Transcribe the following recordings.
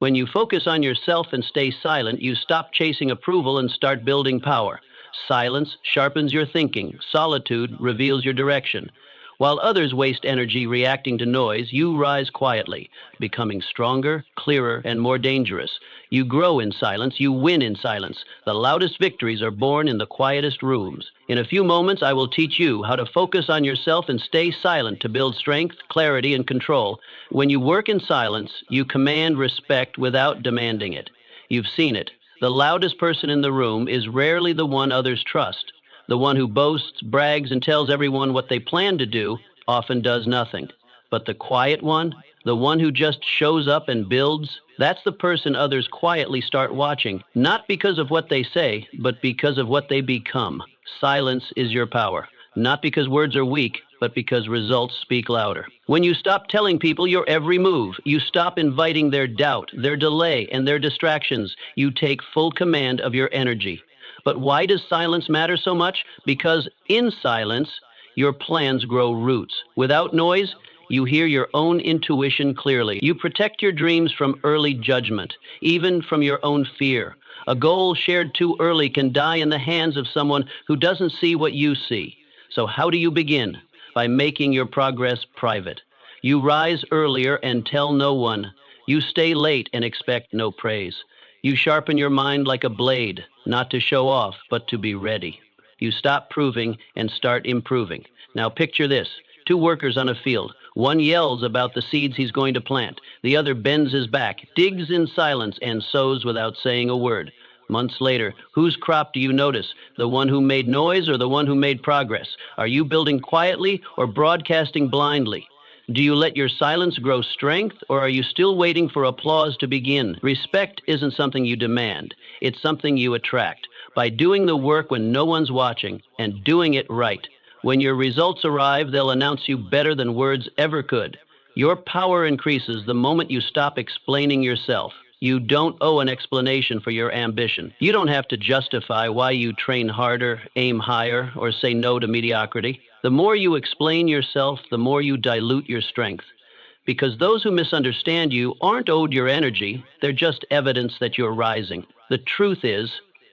When you focus on yourself and stay silent, you stop chasing approval and start building power. Silence sharpens your thinking. Solitude reveals your direction. While others waste energy reacting to noise, you rise quietly, becoming stronger, clearer, and more dangerous. You grow in silence, you win in silence. The loudest victories are born in the quietest rooms. In a few moments, I will teach you how to focus on yourself and stay silent to build strength, clarity, and control. When you work in silence, you command respect without demanding it. You've seen it. The loudest person in the room is rarely the one others trust. The one who boasts, brags, and tells everyone what they plan to do often does nothing. But the quiet one, the one who just shows up and builds, that's the person others quietly start watching, not because of what they say, but because of what they become. Silence is your power, not because words are weak, but because results speak louder. When you stop telling people your every move, you stop inviting their doubt, their delay, and their distractions, you take full command of your energy. But why does silence matter so much? Because in silence, your plans grow roots. Without noise, you hear your own intuition clearly. You protect your dreams from early judgment, even from your own fear. A goal shared too early can die in the hands of someone who doesn't see what you see. So how do you begin? By making your progress private. You rise earlier and tell no one. You stay late and expect no praise. You sharpen your mind like a blade, not to show off, but to be ready. You stop proving and start improving. Now picture this. Two workers on a field. One yells about the seeds he's going to plant. The other bends his back, digs in silence, and sows without saying a word. Months later, whose crop do you notice? The one who made noise or the one who made progress? Are you building quietly or broadcasting blindly? Do you let your silence grow strength, or are you still waiting for applause to begin? Respect isn't something you demand. It's something you attract. By doing the work when no one's watching and doing it right. When your results arrive, they'll announce you better than words ever could. Your power increases the moment you stop explaining yourself. You don't owe an explanation for your ambition. You don't have to justify why you train harder, aim higher, or say no to mediocrity. The more you explain yourself, the more you dilute your strength. Because those who misunderstand you aren't owed your energy, they're just evidence that you're rising. The truth is,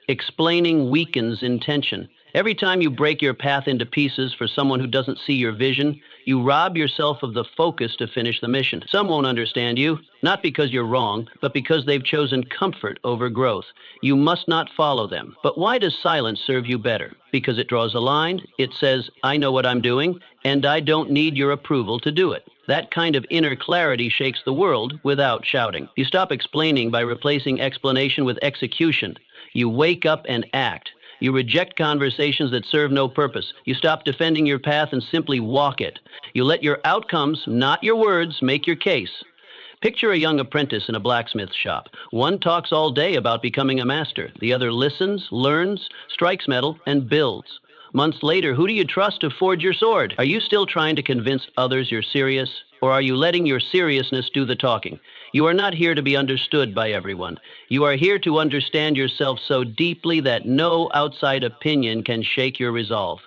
explaining weakens intention. Every time you break your path into pieces for someone who doesn't see your vision, you rob yourself of the focus to finish the mission. Some won't understand you, not because you're wrong, but because they've chosen comfort over growth. You must not follow them. But why does silence serve you better? Because it draws a line. It says, I know what I'm doing, and I don't need your approval to do it. That kind of inner clarity shakes the world without shouting. You stop explaining by replacing explanation with execution. You wake up and act. You reject conversations that serve no purpose. You stop defending your path and simply walk it. You let your outcomes, not your words, make your case. Picture a young apprentice in a blacksmith shop. One talks all day about becoming a master. The other listens, learns, strikes metal, and builds. Months later, who do you trust to forge your sword? Are you still trying to convince others you're serious? Or are you letting your seriousness do the talking? You are not here to be understood by everyone. You are here to understand yourself so deeply that no outside opinion can shake your resolve.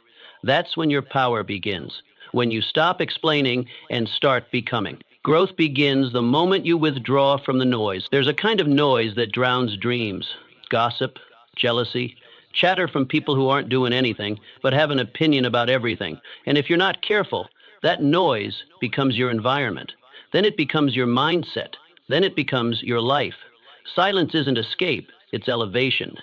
That's when your power begins, when you stop explaining and start becoming. Growth begins the moment you withdraw from the noise. There's a kind of noise that drowns dreams. Gossip, jealousy, chatter from people who aren't doing anything, but have an opinion about everything. And if you're not careful, that noise becomes your environment. Then it becomes your mindset. Then it becomes your life. Silence isn't escape, it's elevation.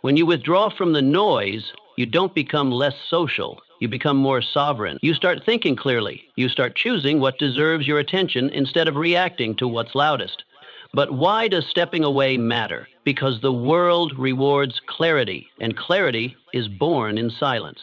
When you withdraw from the noise, you don't become less social. You become more sovereign. You start thinking clearly. You start choosing what deserves your attention instead of reacting to what's loudest. But why does stepping away matter? Because the world rewards clarity, and clarity is born in silence.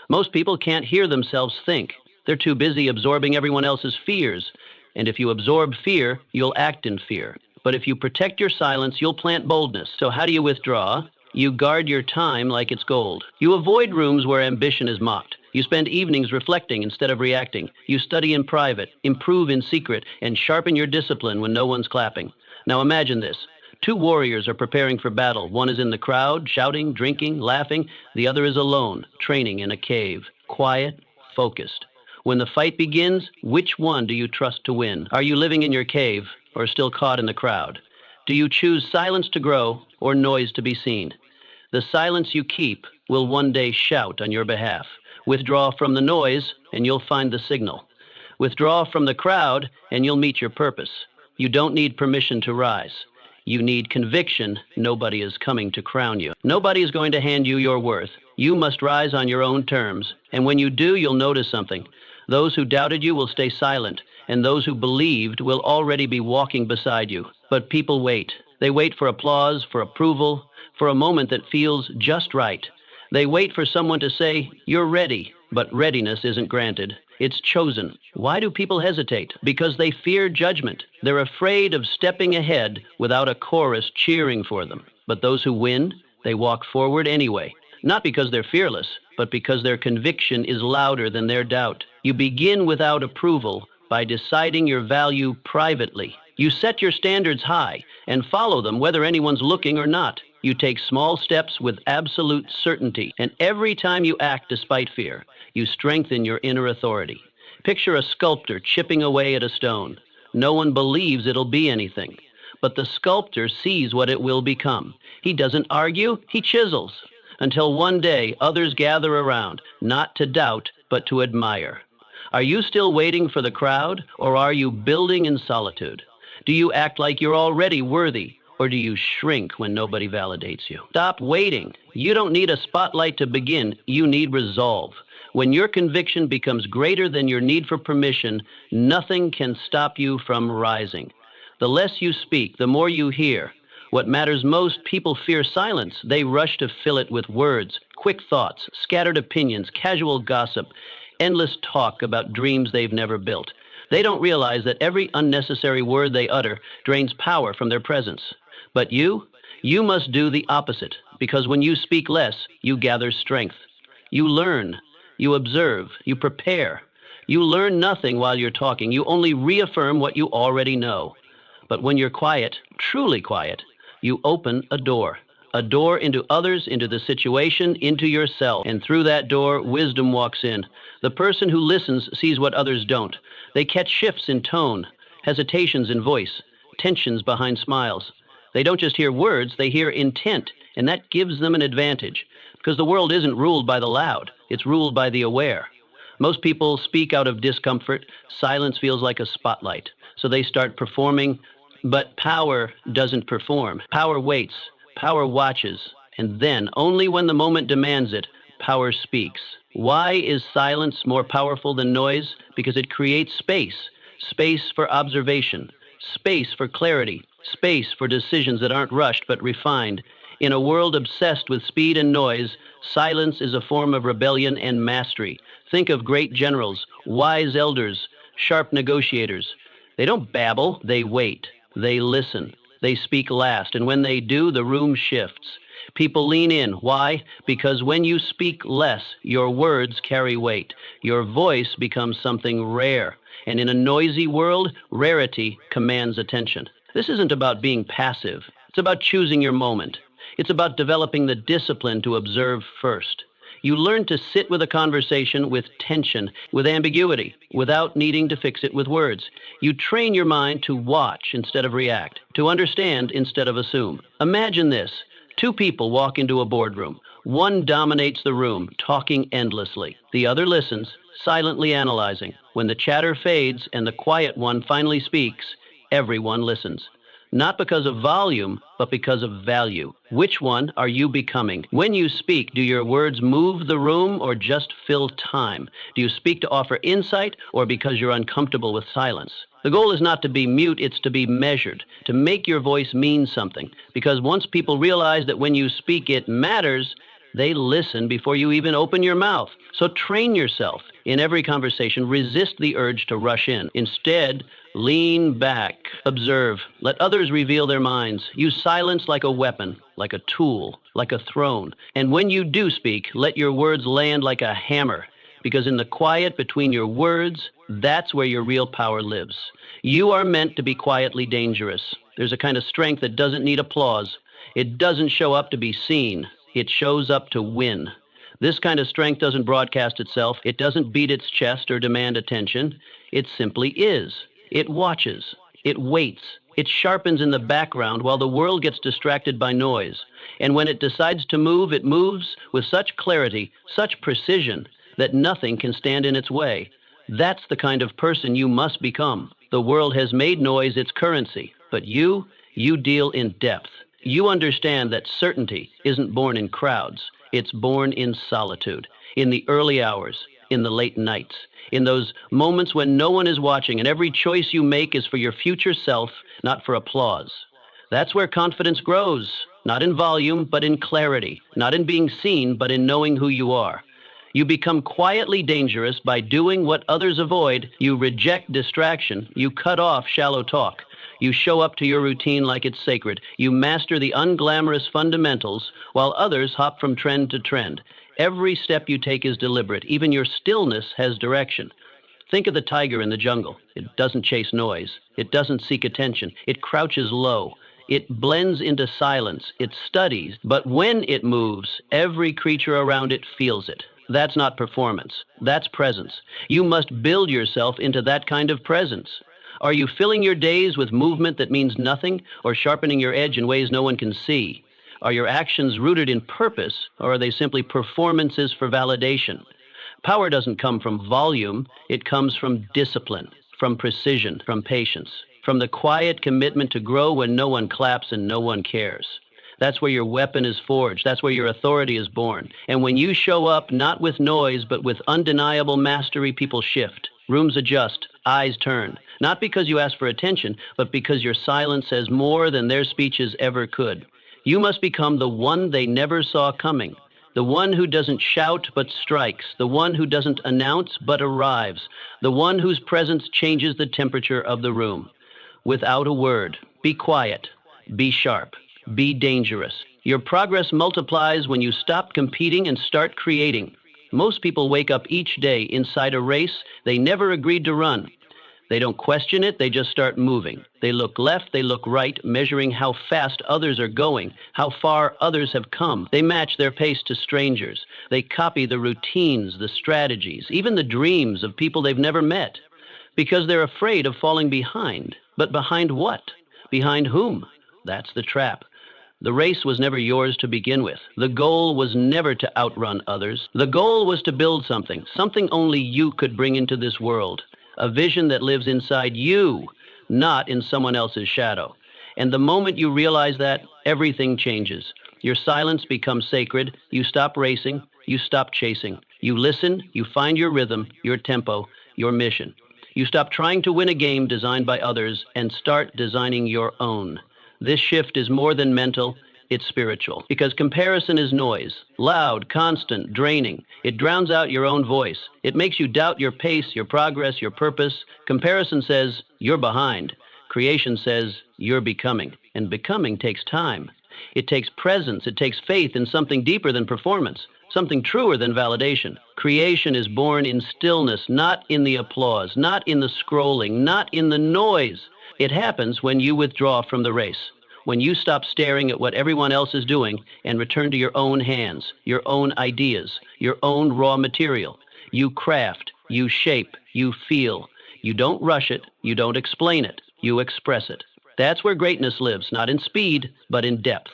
Most people can't hear themselves think. They're too busy absorbing everyone else's fears. And if you absorb fear, you'll act in fear. But if you protect your silence, you'll plant boldness. So how do you withdraw? You guard your time like it's gold. You avoid rooms where ambition is mocked. You spend evenings reflecting instead of reacting. You study in private, improve in secret, and sharpen your discipline when no one's clapping. Now imagine this. Two warriors are preparing for battle. One is in the crowd, shouting, drinking, laughing. The other is alone, training in a cave, quiet, focused. When the fight begins, which one do you trust to win? Are you living in your cave or still caught in the crowd? Do you choose silence to grow or noise to be seen? The silence you keep will one day shout on your behalf. Withdraw from the noise, and you'll find the signal. Withdraw from the crowd, and you'll meet your purpose. You don't need permission to rise. You need conviction. Nobody is coming to crown you. Nobody is going to hand you your worth. You must rise on your own terms. And when you do, you'll notice something. Those who doubted you will stay silent, and those who believed will already be walking beside you. But people wait. They wait for applause, for approval, for a moment that feels just right. They wait for someone to say, "You're ready," but readiness isn't granted. It's chosen. Why do people hesitate? Because they fear judgment. They're afraid of stepping ahead without a chorus cheering for them. But those who win, they walk forward anyway. Not because they're fearless, but because their conviction is louder than their doubt. You begin without approval by deciding your value privately. You set your standards high and follow them whether anyone's looking or not. You take small steps with absolute certainty, and every time you act despite fear, you strengthen your inner authority. Picture a sculptor chipping away at a stone. No one believes it'll be anything, but the sculptor sees what it will become. He doesn't argue, he chisels, until one day others gather around, not to doubt, but to admire. Are you still waiting for the crowd, or are you building in solitude? Do you act like you're already worthy, or do you shrink when nobody validates you? Stop waiting. You don't need a spotlight to begin. You need resolve. When your conviction becomes greater than your need for permission, nothing can stop you from rising. The less you speak, the more you hear. What matters most, people fear silence. They rush to fill it with words, quick thoughts, scattered opinions, casual gossip, endless talk about dreams they've never built. They don't realize that every unnecessary word they utter drains power from their presence. But you must do the opposite, because when you speak less, you gather strength. You learn, you observe, you prepare. You learn nothing while you're talking. You only reaffirm what you already know. But when you're quiet, truly quiet, you open a door into others, into the situation, into yourself. And through that door, wisdom walks in. The person who listens sees what others don't. They catch shifts in tone, hesitations in voice, tensions behind smiles. They don't just hear words, they hear intent, and that gives them an advantage, because the world isn't ruled by the loud, it's ruled by the aware. Most people speak out of discomfort. Silence feels like a spotlight, so they start performing, but power doesn't perform. Power waits, power watches, and then, only when the moment demands it, power speaks. Why is silence more powerful than noise? Because it creates space for observation, space for clarity, space for decisions that aren't rushed but refined. In a world obsessed with speed and noise, silence is a form of rebellion and mastery. Think of great generals, wise elders, sharp negotiators. They don't babble, they wait. They listen. They speak last, and when they do, the room shifts. People lean in. Why? Because when you speak less, your words carry weight. Your voice becomes something rare. And in a noisy world, rarity commands attention. This isn't about being passive. It's about choosing your moment. It's about developing the discipline to observe first. You learn to sit with a conversation with tension, with ambiguity, without needing to fix it with words. You train your mind to watch instead of react, to understand instead of assume. Imagine this. Two people walk into a boardroom. One dominates the room, talking endlessly. The other listens, silently analyzing. When the chatter fades and the quiet one finally speaks, everyone listens. Not because of volume, but because of value. Which one are you becoming? When you speak, do your words move the room or just fill time? Do you speak to offer insight or because you're uncomfortable with silence? The goal is not to be mute, it's to be measured, to make your voice mean something. Because once people realize that when you speak it matters, they listen before you even open your mouth. So train yourself. In every conversation, resist the urge to rush in. Instead, lean back, observe, let others reveal their minds. Use silence like a weapon, like a tool, like a throne. And when you do speak, let your words land like a hammer. Because in the quiet between your words, that's where your real power lives. You are meant to be quietly dangerous. There's a kind of strength that doesn't need applause. It doesn't show up to be seen. It shows up to win. This kind of strength doesn't broadcast itself. It doesn't beat its chest or demand attention. It simply is. It watches. It waits. It sharpens in the background while the world gets distracted by noise. And when it decides to move, it moves with such clarity, such precision, that nothing can stand in its way. That's the kind of person you must become. The world has made noise its currency, but you deal in depth. You understand that certainty isn't born in crowds. It's born in solitude, in the early hours, in the late nights, in those moments when no one is watching and every choice you make is for your future self, not for applause. That's where confidence grows, not in volume, but in clarity, not in being seen, but in knowing who you are. You become quietly dangerous by doing what others avoid. You reject distraction. You cut off shallow talk. You show up to your routine like it's sacred. You master the unglamorous fundamentals while others hop from trend to trend. Every step you take is deliberate. Even your stillness has direction. Think of the tiger in the jungle. It doesn't chase noise. It doesn't seek attention. It crouches low. It blends into silence. It studies. But when it moves, every creature around it feels it. That's not performance. That's presence. You must build yourself into that kind of presence. Are you filling your days with movement that means nothing, or sharpening your edge in ways no one can see? Are your actions rooted in purpose, or are they simply performances for validation? Power doesn't come from volume. It comes from discipline, from precision, from patience, from the quiet commitment to grow when no one claps and no one cares. That's where your weapon is forged. That's where your authority is born. And when you show up, not with noise, but with undeniable mastery, people shift. Rooms adjust. Eyes turn. Not because you ask for attention, but because your silence says more than their speeches ever could. You must become the one they never saw coming. The one who doesn't shout but strikes. The one who doesn't announce but arrives. The one whose presence changes the temperature of the room. Without a word. Be quiet. Be sharp. Be dangerous. Your progress multiplies when you stop competing and start creating. Most people wake up each day inside a race they never agreed to run. They don't question it, they just start moving. They look left, they look right, measuring how fast others are going, how far others have come. They match their pace to strangers. They copy the routines, the strategies, even the dreams of people they've never met. Because they're afraid of falling behind. But behind what? Behind whom? That's the trap. The race was never yours to begin with. The goal was never to outrun others. The goal was to build something only you could bring into this world. A vision that lives inside you, not in someone else's shadow. And the moment you realize that, everything changes. Your silence becomes sacred. You stop racing. You stop chasing. You listen. You find your rhythm, your tempo, your mission. You stop trying to win a game designed by others and start designing your own. This shift is more than mental, it's spiritual. Because comparison is noise, loud, constant, draining. It drowns out your own voice. It makes you doubt your pace, your progress, your purpose. Comparison says, you're behind. Creation says, you're becoming. And becoming takes time. It takes presence. It takes faith in something deeper than performance, something truer than validation. Creation is born in stillness, not in the applause, not in the scrolling, not in the noise. It happens when you withdraw from the race, when you stop staring at what everyone else is doing and return to your own hands, your own ideas, your own raw material. You craft, you shape, you feel. You don't rush it, you don't explain it, you express it. That's where greatness lives, not in speed, but in depth.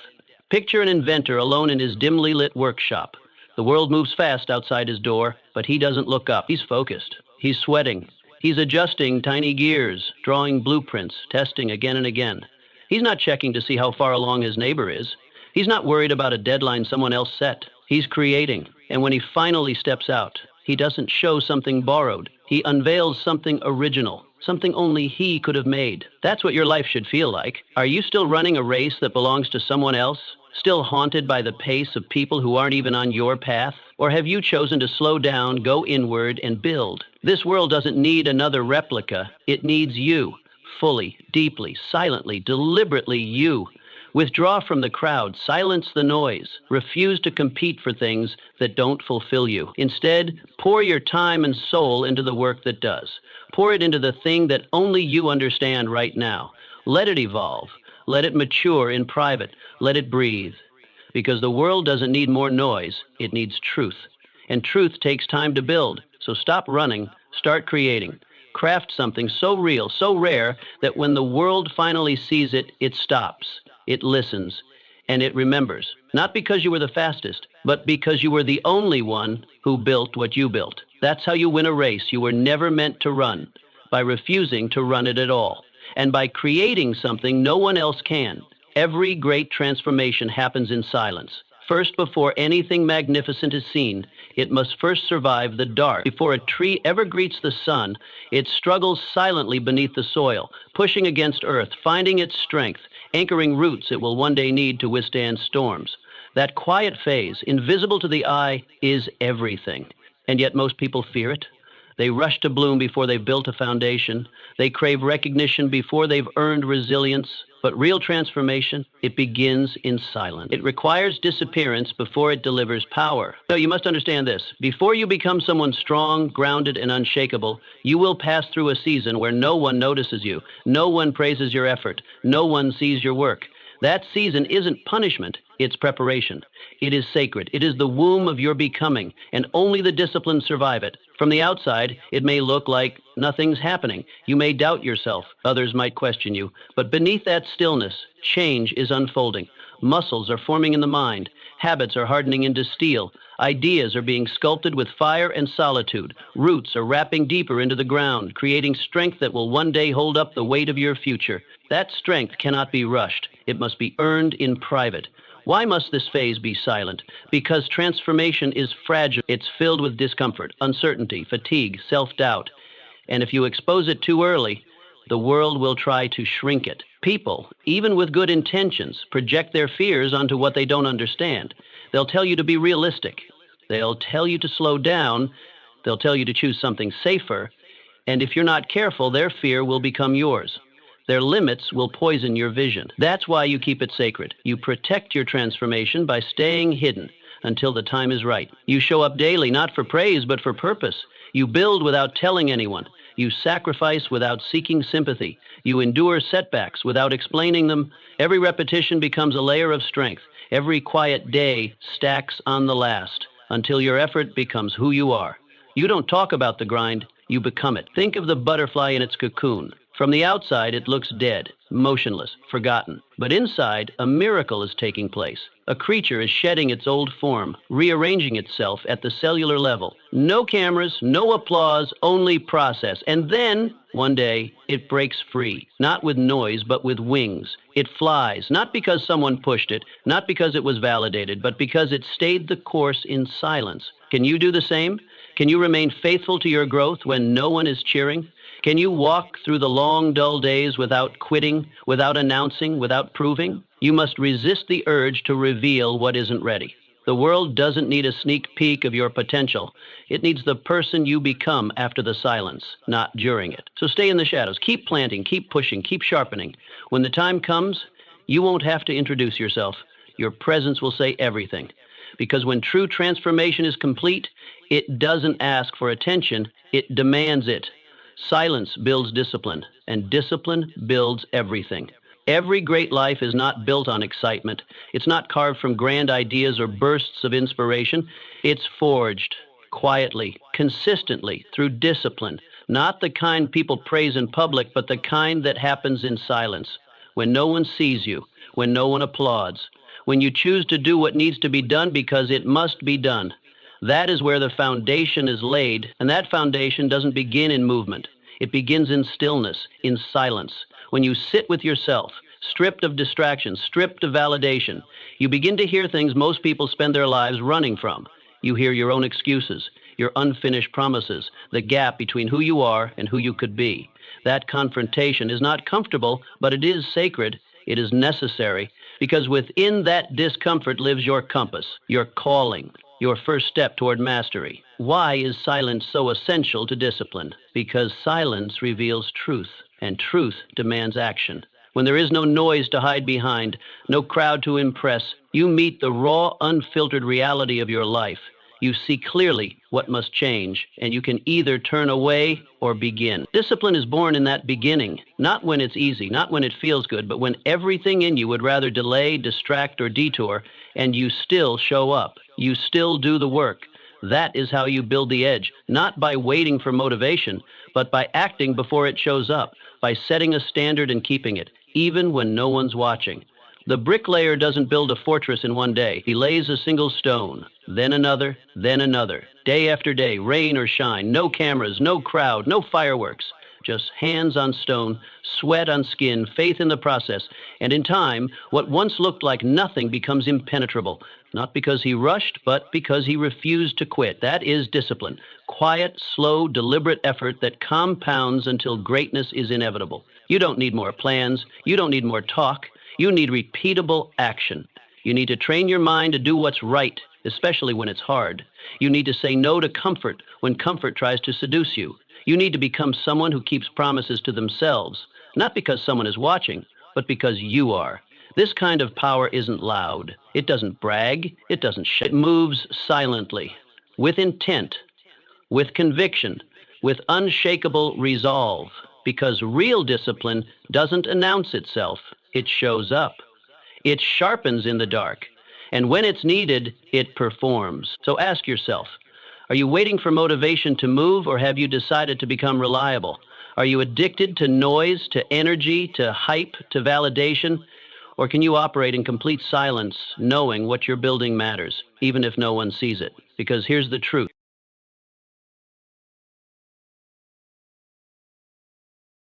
Picture an inventor alone in his dimly lit workshop. The world moves fast outside his door, but he doesn't look up. He's focused. He's sweating. He's adjusting tiny gears, drawing blueprints, testing again and again. He's not checking to see how far along his neighbor is. He's not worried about a deadline someone else set. He's creating. And when he finally steps out, he doesn't show something borrowed. He unveils something original, something only he could have made. That's what your life should feel like. Are you still running a race that belongs to someone else? Still haunted by the pace of people who aren't even on your path? Or have you chosen to slow down, go inward, and build? This world doesn't need another replica. It needs you. Fully, deeply, silently, deliberately you. Withdraw from the crowd. Silence the noise. Refuse to compete for things that don't fulfill you. Instead, pour your time and soul into the work that does. Pour it into the thing that only you understand right now. Let it evolve. Let it mature in private. Let it breathe. Because the world doesn't need more noise. It needs truth. And truth takes time to build. So stop running. Start creating. Craft something so real, so rare, that when the world finally sees it, it stops, it listens, and it remembers. Not because you were the fastest, but because you were the only one who built what you built. That's how you win a race you were never meant to run, by refusing to run it at all, and by creating something no one else can. Every great transformation happens in silence. First, before anything magnificent is seen, it must first survive the dark. Before a tree ever greets the sun, it struggles silently beneath the soil, pushing against earth, finding its strength, anchoring roots it will one day need to withstand storms. That quiet phase, invisible to the eye, is everything. And yet most people fear it. They rush to bloom before they've built a foundation. They crave recognition before they've earned resilience. But real transformation, it begins in silence. It requires disappearance before it delivers power. So you must understand this. Before you become someone strong, grounded, and unshakable, you will pass through a season where no one notices you, no one praises your effort, no one sees your work. That season isn't punishment, it's preparation. It is sacred. It is the womb of your becoming, and only the disciplined survive it. From the outside, it may look like nothing's happening. You may doubt yourself. Others might question you. But beneath that stillness, change is unfolding. Muscles are forming in the mind. Habits are hardening into steel. Ideas are being sculpted with fire and solitude. Roots are wrapping deeper into the ground, creating strength that will one day hold up the weight of your future. That strength cannot be rushed. It must be earned in private. Why must this phase be silent? Because transformation is fragile. It's filled with discomfort, uncertainty, fatigue, self-doubt. And if you expose it too early, the world will try to shrink it. People, even with good intentions, project their fears onto what they don't understand. They'll tell you to be realistic. They'll tell you to slow down. They'll tell you to choose something safer. And if you're not careful, their fear will become yours. Their limits will poison your vision. That's why you keep it sacred. You protect your transformation by staying hidden until the time is right. You show up daily, not for praise, but for purpose. You build without telling anyone. You sacrifice without seeking sympathy. You endure setbacks without explaining them. Every repetition becomes a layer of strength. Every quiet day stacks on the last until your effort becomes who you are. You don't talk about the grind, you become it. Think of the butterfly in its cocoon. From the outside, it looks dead, motionless, forgotten. But inside, a miracle is taking place. A creature is shedding its old form, rearranging itself at the cellular level. No cameras, no applause, only process. And then, one day, it breaks free. Not with noise, but with wings. It flies, not because someone pushed it, not because it was validated, but because it stayed the course in silence. Can you do the same? Can you remain faithful to your growth when no one is cheering? Can you walk through the long, dull days without quitting, without announcing, without proving? You must resist the urge to reveal what isn't ready. The world doesn't need a sneak peek of your potential. It needs the person you become after the silence, not during it. So stay in the shadows. Keep planting, keep pushing, keep sharpening. When the time comes, you won't have to introduce yourself. Your presence will say everything. Because when true transformation is complete, it doesn't ask for attention, it demands it. Silence builds discipline, and discipline builds everything. Every great life is not built on excitement. It's not carved from grand ideas or bursts of inspiration. It's forged quietly, consistently, through discipline. Not the kind people praise in public, but the kind that happens in silence, when no one sees you, when no one applauds, when you choose to do what needs to be done because it must be done. That is where the foundation is laid, and that foundation doesn't begin in movement. It begins in stillness, in silence. When you sit with yourself, stripped of distractions, stripped of validation, you begin to hear things most people spend their lives running from. You hear your own excuses, your unfinished promises, the gap between who you are and who you could be. That confrontation is not comfortable, but it is sacred. It is necessary, because within that discomfort lives your compass, your calling, your first step toward mastery. Why is silence so essential to discipline? Because silence reveals truth, and truth demands action. When there is no noise to hide behind, no crowd to impress, you meet the raw, unfiltered reality of your life. You see clearly what must change, and you can either turn away or begin. Discipline is born in that beginning, not when it's easy, not when it feels good, but when everything in you would rather delay, distract, or detour, and you still show up. You still do the work. That is how you build the edge, not by waiting for motivation, but by acting before it shows up, by setting a standard and keeping it, even when no one's watching. The bricklayer doesn't build a fortress in one day. He lays a single stone, then another, day after day, rain or shine, no cameras, no crowd, no fireworks. Just hands on stone, sweat on skin, faith in the process. And in time, what once looked like nothing becomes impenetrable. Not because he rushed, but because he refused to quit. That is discipline. Quiet, slow, deliberate effort that compounds until greatness is inevitable. You don't need more plans. You don't need more talk. You need repeatable action. You need to train your mind to do what's right, especially when it's hard. You need to say no to comfort when comfort tries to seduce you. You need to become someone who keeps promises to themselves, not because someone is watching, but because you are. This kind of power isn't loud. It doesn't brag. It doesn't It moves silently, with intent, with conviction, with unshakable resolve, because real discipline doesn't announce itself. It shows up. It sharpens in the dark. And when it's needed, it performs. So ask yourself, are you waiting for motivation to move, or have you decided to become reliable? Are you addicted to noise, to energy, to hype, to validation? Or can you operate in complete silence, knowing what you're building matters, even if no one sees it? Because here's the truth.